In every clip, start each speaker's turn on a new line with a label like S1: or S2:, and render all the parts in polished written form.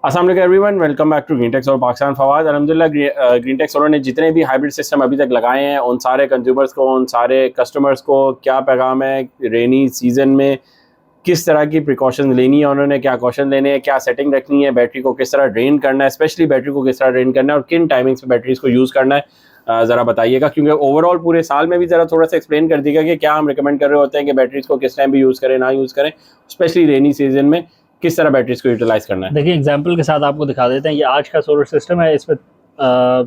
S1: अस्सलाम वालेकुम everyone, welcome back to Green Tex और पाकिस्तान। फवाद अल्हम्दुलिल्लाह ग्रीन टेक्स वालों ने जितने भी हाइब्रिड सिस्टम अभी तक लगाए हैं उन सारे कंज्यूमर्स को, उन सारे कस्टमर्स को क्या पैगाम है, रेनी सीजन में किस तरह की प्रिकॉशन लेनी है, उन्होंने क्या कॉशन लेने हैं, क्या सेटिंग रखनी है, बैटरी को किस तरह ड्रेन करना है, स्पेशली बैटरी को किस तरह ड्रेन करना है और किन टाइमिंग्स में बैटरीज को यूज़ करना है, ज़रा बताइएगा। क्योंकि ओवरऑल पूरे साल में भी ज़रा थोड़ा सा एक्सप्लेन कर दीजिएगा कि क्या हम रिकमेंड कर रहे होते हैं कि बैटरीज को किस टाइम भी यूज़ करें, ना यूज़ करें, स्पेशली रेनी सीजन में किस तरह बैटरीज को यूटिलाइज करना है।
S2: देखिए एग्जाम्पल के साथ आपको दिखा देते हैं। ये आज का सोलर सिस्टम है। इसमें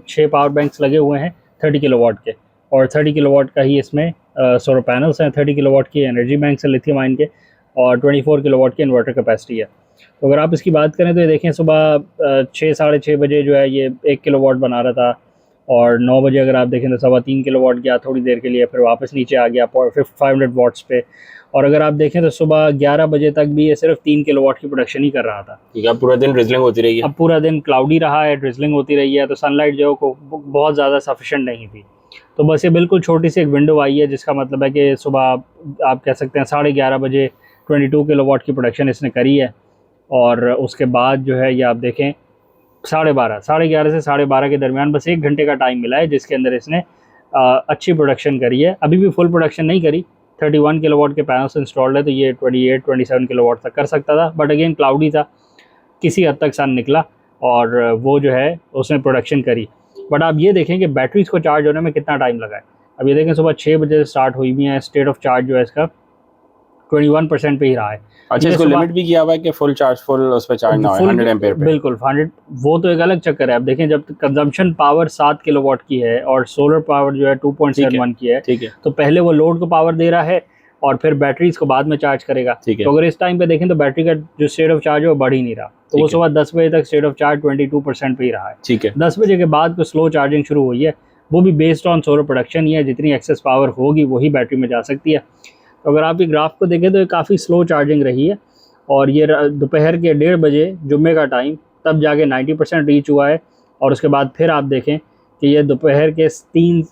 S2: 6 पावर बैंक्स लगे हुए हैं 30 किलोवाट के, और 30 किलोवाट का ही इसमें सोलर पैनल्स हैं। 30 किलोवाट की एनर्जी बैंक्स हैं लिथियम आयन के, और 24 किलोवाट की इन्वर्टर कैपेसिटी है। तो अगर आप इसकी बात करें तो ये देखें, सुबह 6 साढ़े 6 बजे जो है ये 1 किलोवाट बना रहा था, और 9 बजे अगर आप देखें तो 3.25 किलोवाट गया थोड़ी देर के लिए, फिर वापस नीचे आ गया 500 वाट्स पे। और अगर आप देखें तो सुबह 11 बजे तक भी ये सिर्फ 3 किलोवाट की प्रोडक्शन ही कर रहा था।
S1: ठीक है, अब पूरा दिन ड्रिजलिंग होती रही है।
S2: अब पूरा दिन क्लाउडी रहा है, ड्रिजलिंग होती रही है, तो सनलाइट जो को बहुत ज़्यादा सफिशेंट नहीं थी। तो बस ये बिल्कुल छोटी सी एक विंडो आई है, जिसका मतलब है कि सुबह आप कह सकते हैं 11:30 बजे 22 किलोवाट की प्रोडक्शन इसने करी है। और उसके बाद जो है ये आप देखें 11:30 से 12:30 के दरमियान बस 1 घंटे का टाइम मिला है, जिसके अंदर इसने अच्छी प्रोडक्शन करी है। अभी भी फुल प्रोडक्शन नहीं करी, 31 किलोवाट के पैनल्स इंस्टॉल्ड है, तो ये 28-27 किलोवाट तक कर सकता था, बट अगेन क्लाउडी था, किसी हद तक सन निकला और वो जो है उसने प्रोडक्शन करी। बट आप ये देखें कि बैटरीज को चार्ज होने में कितना टाइम लगा है। अब ये देखें सुबह 6 बजे से स्टार्ट हुई हुई है, स्टेट ऑफ चार्ज जो है इसका 21% पे ही रहा है।
S1: अच्छा, इसको लिमिट भी किया हुआ है कि फुल उस पर चार्ज ना हो 100 एम्पेयर पे?
S2: बिल्कुल 100, वो तो एक अलग चक्कर है। अब देखें, जब कंजम्पशन पावर 7 किलोवाट की है और सोलर पावर जो है 2.71 की है,
S1: ठीक है,
S2: तो पहले वो लोड को पावर दे रहा है और फिर बैटरीज को बाद में चार्ज करेगा। तो अगर इस टाइम पे देखें तो बैटरी का जो स्टेट ऑफ चार्ज है वो बढ़ ही नहीं रहा, तो वो सुबह 10 बजे तक स्टेट ऑफ चार्ज 22% पे ही रहा है।
S1: ठीक है,
S2: 10 बजे के बाद तो स्लो चार्जिंग शुरू हुई है, वो भी बेस्ड ऑन सोलर प्रोडक्शन ही है। जितनी एक्सेस पावर होगी वही बैटरी में जा सकती है। तो अगर आप ये ग्राफ को देखें तो ये काफ़ी स्लो चार्जिंग रही है, और ये दोपहर के 1:30 बजे जुम्मे का टाइम तब जाके 90% रीच हुआ है। और उसके बाद फिर आप देखें कि ये दोपहर के 3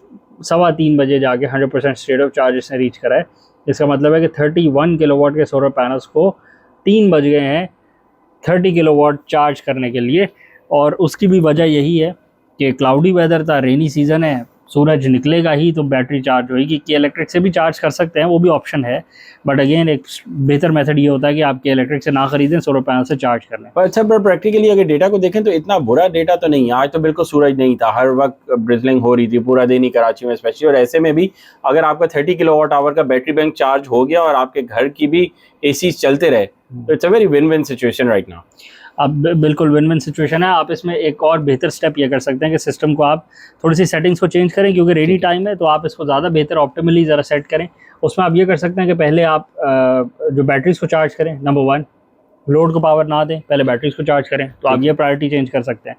S2: सवा 3 बजे जाके 100% स्टेट ऑफ चार्ज इसने रीच करा है। इसका मतलब है कि 31 किलोवाट के सोलर पैनल्स को 3 बज गए हैं 30 किलोवाट चार्ज करने के लिए। और उसकी भी वजह यही है कि क्लाउडी वेदर था, रेनी सीज़न है, सूरज निकलेगा ही तो बैटरी चार्ज होगी। कि इलेक्ट्रिक से भी चार्ज कर सकते हैं, वो भी ऑप्शन है, बट अगेन एक बेहतर मेथड ये होता है कि आप इलेक्ट्रिक से ना खरीदें, सोलर पैनल से चार्ज कर लें।
S1: पर अच्छा, पर प्रैक्टिकली अगर डेटा को देखें तो इतना बुरा डेटा तो नहीं है। आज तो बिल्कुल सूरज नहीं था, हर वक्त ड्रिजलिंग हो रही थी पूरा दिन ही कराची में स्पेशली, और ऐसे में भी अगर आपका 30 किलोवाट आवर का बैटरी बैंक चार्ज हो गया और आपके घर की भी एसी चलते रहे, तो it's a very win win situation right now.
S2: अब बिल्कुल विन विन सिचुएशन है। आप इसमें एक और बेहतर स्टेप ये कर सकते हैं कि सिस्टम को आप थोड़ी सी सेटिंग्स को चेंज करें, क्योंकि रेनी टाइम है, तो आप इसको ज़्यादा बेहतर ऑप्टिमली ज़रा सेट करें। उसमें आप ये कर सकते हैं कि पहले आप जो बैटरीज को चार्ज करें, नंबर 1 लोड को पावर ना दें, पहले बैटरीज को चार्ज करें, तो आप ये प्रायोरिटी चेंज कर सकते हैं।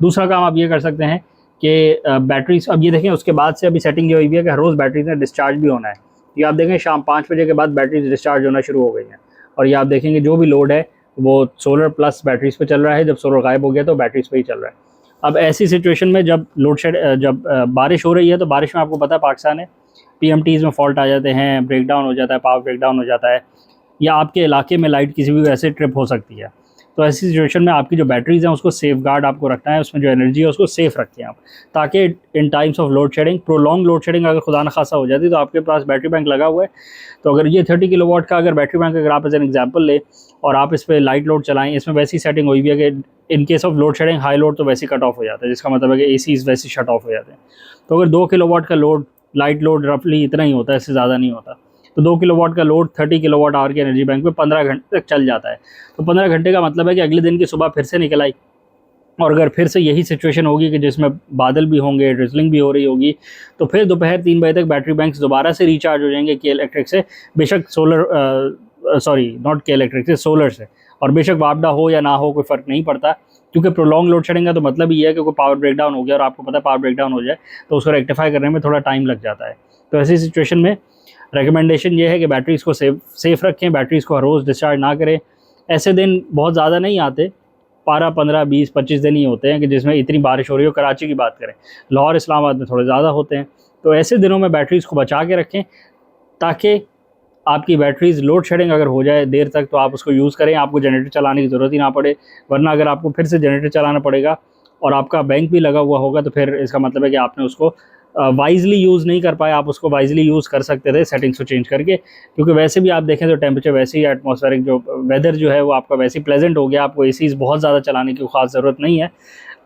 S2: दूसरा काम आप ये कर सकते हैं कि बैटरीज, अब ये देखें उसके बाद से अभी सेटिंग ये हुई है कि हर रोज़ बैटरीज में डिस्चार्ज भी होना है। ये आप देखें शाम 5 बजे के बाद बैटरीज डिस्चार्ज होना शुरू हो गई हैं, और ये आप देखेंगे जो भी लोड है वो सोलर प्लस बैटरीज पे चल रहा है। जब सोलर गायब हो गया तो बैटरीज पे ही चल रहा है। अब ऐसी सिचुएशन में जब जब बारिश हो रही है, तो बारिश में आपको पता है पाकिस्तान है, पीएमटीज़ में फॉल्ट आ जाते हैं, ब्रेकडाउन हो जाता है, पावर ब्रेकडाउन हो जाता है, या आपके इलाके में लाइट किसी भी वजह से ट्रिप हो सकती है। तो ऐसी सिचुएशन में आपकी जो बैटरीज़ हैं उसको सेफ गार्ड आपको रखना है, उसमें जो एनर्जी है उसको सेफ रखें आप, ताकि in times of load shedding, prolong load shedding अगर खुदा न खासा हो जाती है, तो आपके पास बैटरी बैंक लगा हुआ है। तो अगर ये 30 किलोवाट का अगर बैटरी बैंक अगर आप एज एन एग्जाम्पल ले और आप इस पर लाइट लोड चलाएं, इसमें वैसी सेटिंग हुई हुई है कि in case of load shading high load तो वैसे कट ऑफ हो जाता है, जिसका मतलब है कि एसीज वैसे शट ऑफ हो जाते हैं। तो अगर 2 किलोवाट का लोड, लाइट लोड रफली इतना ही होता है, इससे ज़्यादा नहीं होता, तो 2 किलोवाट का लोड 30 किलोवाट आवर की एनर्जी बैंक पे 15 घंटे तक चल जाता है। तो 15 घंटे का मतलब है कि अगले दिन की सुबह फिर से निकल आई, और अगर फिर से यही सिचुएशन होगी कि जिसमें बादल भी होंगे, ड्रिजलिंग भी हो रही होगी, तो फिर दोपहर 3 बजे तक बैटरी बैंक्स दोबारा से रिचार्ज हो जाएंगे के इलेक्ट्रिक से, बेशक नॉट के इलेक्ट्रिक से, सोलर से। और बेशक वापडा हो या ना हो कोई फ़र्क नहीं पड़ता, क्योंकि प्रोलॉन्ग लोड शेडिंग का तो मतलब ही है कि कोई पावर ब्रेकडाउन हो गया, और आपको पता है पावर ब्रेकडाउन हो जाए तो उसको रेक्टिफाई करने में थोड़ा टाइम लग जाता है। तो ऐसी सिचुएशन में रिकमेंडेशन ये है कि बैटरीज़ को सेफ रखें, बैटरीज़ को हर रोज़ डिस्चार्ज ना करें। ऐसे दिन बहुत ज़्यादा नहीं आते, 12, 15, 20, 25 दिन ही होते हैं कि जिसमें इतनी बारिश हो रही हो। कराची की बात करें, लाहौर इस्लामाबाद में थोड़े ज़्यादा होते हैं। तो ऐसे दिनों में बैटरीज़ को बचा के रखें, ताकि आपकी बैटरीज लोड शेडिंग अगर हो जाए देर तक तो आप उसको यूज़ करें, आपको जनरेटर चलाने की ज़रूरत ही ना पड़े। वरना अगर आपको फिर से जनरेटर चलाना पड़ेगा और आपका बैंक भी लगा हुआ होगा तो फिर इसका मतलब है कि आपने उसको वाइजली यूज़ नहीं कर पाए। आप उसको वाइजली यूज़ कर सकते थे सेटिंग्स को चेंज करके, क्योंकि वैसे भी आप देखें तो टेम्परेचर वैसे ही, एटमॉस्फेरिक जो वेदर जो है वो आपका वैसे ही प्लेजेंट हो गया, आपको एसीज़ बहुत ज़्यादा चलाने की खास ज़रूरत नहीं है।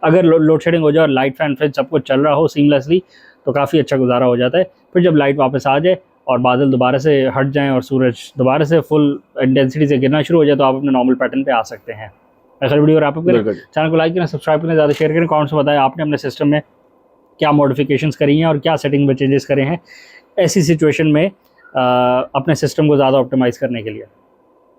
S2: अगर लोड शेडिंग हो जाए और लाइट फैन फ्रिज सब कुछ चल रहा हो सीमलेसली तो काफ़ी अच्छा गुजारा हो जाता है। फिर जब लाइट वापस आ जाए और बादल दोबारा से हट जाएँ और सूरज दोबारा से फुल इंटेंसिटी से गिरना शुरू हो जाए तो आप अपने नॉर्मल पैटर्न पे आ सकते हैं। अगर वीडियो रैप अप करें,
S1: बिल्कुल।
S2: चैनल को लाइक करें, सब्सक्राइब करें, ज़्यादा शेयर करें, कमेंट्स में बताएं आपने अपने सिस्टम में क्या मॉडिफिकेशंस करी हैं और क्या सेटिंग में चेंजेस करे हैं ऐसी सिचुएशन में अपने सिस्टम को ज़्यादा ऑप्टिमाइज़ करने के लिए।